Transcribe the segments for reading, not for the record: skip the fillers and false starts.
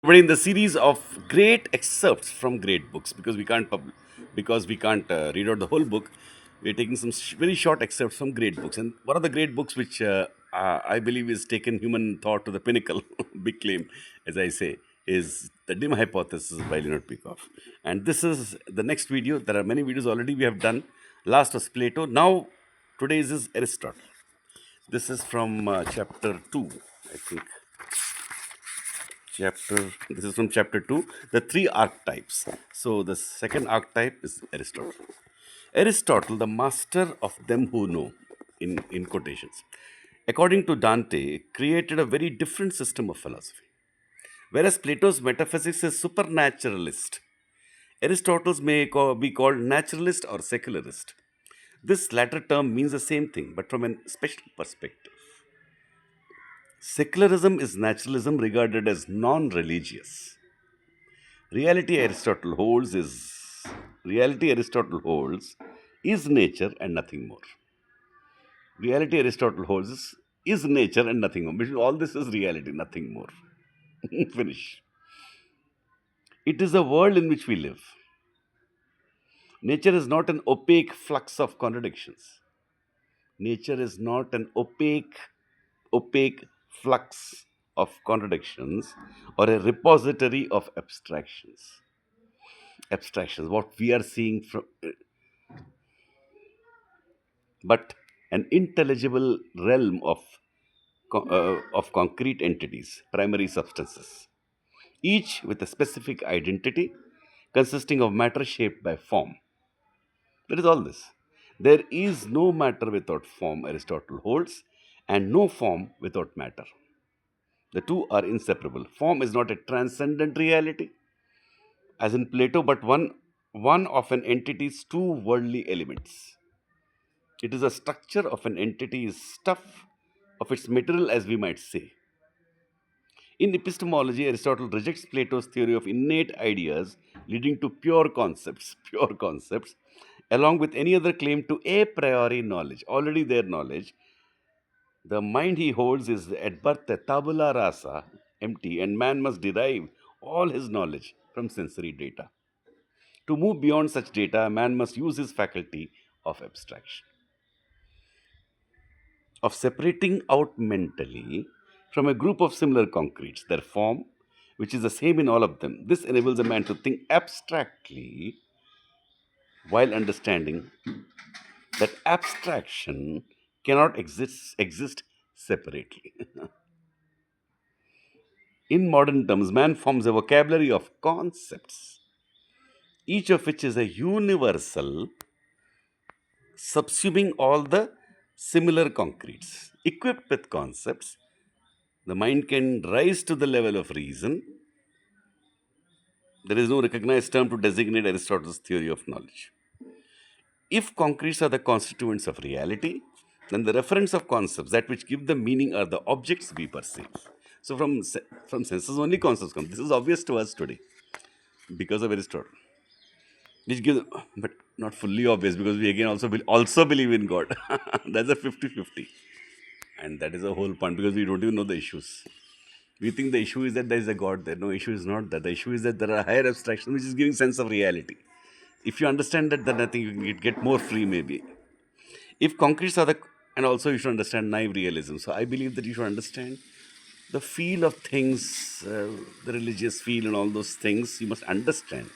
But in the series of great excerpts from great books, because we can't read out the whole book, we're taking some very short excerpts from great books. And one of the great books which I believe is taken human thought to the pinnacle, big claim, as I say, is the dim hypothesis by Leonard Piekoff. And this is the next video. There are many videos already we have done. Last was Plato. Now today's is Aristotle. This is from chapter 2, I think. This is from chapter 2, the three archetypes. So the second archetype is Aristotle, the master of them who know, in quotations, according to Dante, created a very different system of philosophy. Whereas Plato's metaphysics is supernaturalist, Aristotle's may be called naturalist or secularist. This latter term means the same thing, but from a special perspective. Secularism is naturalism regarded as non religious. Reality Aristotle holds is Reality Aristotle holds is nature and nothing more. Reality Aristotle holds is nature and nothing more. Because all this is reality, nothing more. Finish. It is the world in which we live. Nature is not an opaque flux of contradictions. Nature is not an opaque flux of contradictions or a repository of abstractions, what we are seeing from, but an intelligible realm of concrete entities, primary substances, each with a specific identity consisting of matter shaped by form. That is all this. There is no matter without form, Aristotle holds, and no form without matter. The two are inseparable. Form is not a transcendent reality, as in Plato, but one of an entity's two worldly elements. It is a structure of an entity's stuff, of its material, as we might say. In epistemology, Aristotle rejects Plato's theory of innate ideas leading to pure concepts, along with any other claim to a priori knowledge, already their knowledge. The mind he holds is at birth a tabula rasa, empty, and man must derive all his knowledge from sensory data. To move beyond such data, a man must use his faculty of abstraction, of separating out mentally from a group of similar concretes, their form, which is the same in all of them. This enables a man to think abstractly while understanding that abstraction cannot exist separately. In modern terms, man forms a vocabulary of concepts, each of which is a universal subsuming all the similar concretes. Equipped with concepts, the mind can rise to the level of reason. There is no recognized term to designate Aristotle's theory of knowledge. If concretes are the constituents of reality, then the reference of concepts, that which give the meaning, are the objects we perceive. So from senses only concepts come. This is obvious to us today because of Aristotle. Which gives, but not fully obvious, because we again also believe in God. That's a 50-50. And that is a whole point, because we don't even know the issues. We think the issue is that there is a God there. No, issue is not that. The issue is that there are higher abstractions which is giving sense of reality. If you understand that, then I think you can get more free maybe. If concretes are the, and also you should understand naive realism. So I believe that you should understand the feel of things, the religious feel and all those things, you must understand.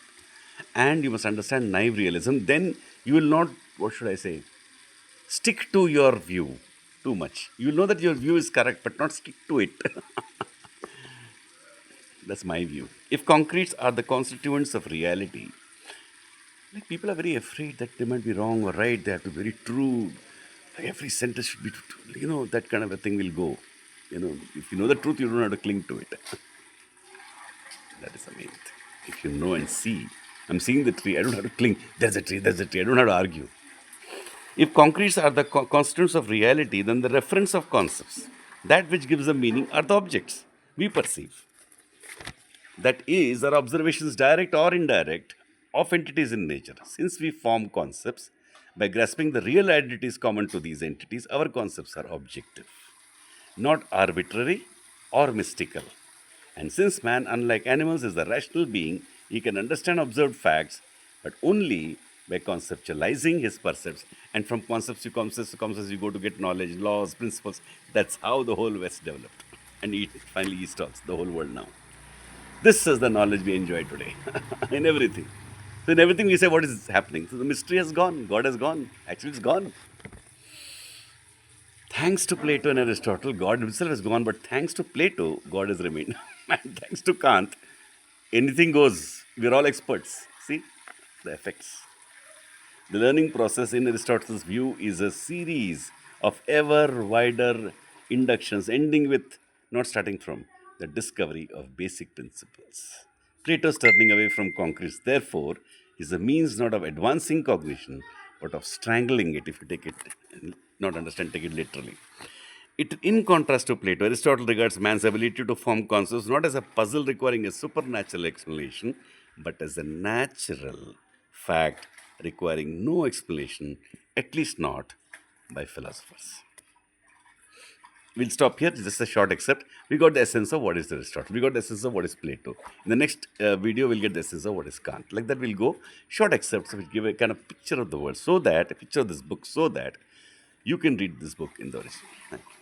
And you must understand naive realism. Then you will not, what should I say, stick to your view too much. You will know that your view is correct, but not stick to it. That's my view. If concretes are the constituents of reality, like people are very afraid that they might be wrong or right, they have to be very true. Like every sentence should be true. That kind of a thing will go. If you know the truth, you don't have to cling to it. That is the main thing. If you know and see, I'm seeing the tree, I don't have to cling. There's a tree, I don't have to argue. If concretes are the constituents of reality, then the reference of concepts, that which gives the meaning, are the objects we perceive. That is, our observations, direct or indirect, of entities in nature. Since we form concepts by grasping the real identities common to these entities, our concepts are objective, not arbitrary or mystical, And since man, unlike animals, is a rational being, he can understand observed facts, but only by conceptualizing his percepts. And from concepts to concepts, you go to get knowledge, laws, principles. That's how the whole West developed. And finally, East talks, the whole world now. This is the knowledge we enjoy today in everything. So, in everything we say, what is happening? So, the mystery has gone, God has gone. Actually, it's gone. Thanks to Plato and Aristotle, God himself has gone, but thanks to Plato, God has remained. And thanks to Kant, anything goes. We're all experts. See the effects. The learning process in Aristotle's view is a series of ever wider inductions, ending with, not starting from, the discovery of basic principles. Plato's turning away from concretes, therefore, is a means not of advancing cognition, but of strangling it, if you take it, not understand, take it literally. In contrast to Plato, Aristotle regards man's ability to form concepts not as a puzzle requiring a supernatural explanation, but as a natural fact requiring no explanation, at least not by philosophers. We'll stop here. Just a short excerpt. We got the essence of what is Aristotle. We got the essence of what is Plato. In the next video, we'll get the essence of what is Kant. Like that, we'll go short excerpts which give a kind of picture of the world, so that a picture of this book, so that you can read this book in the original. Thank you.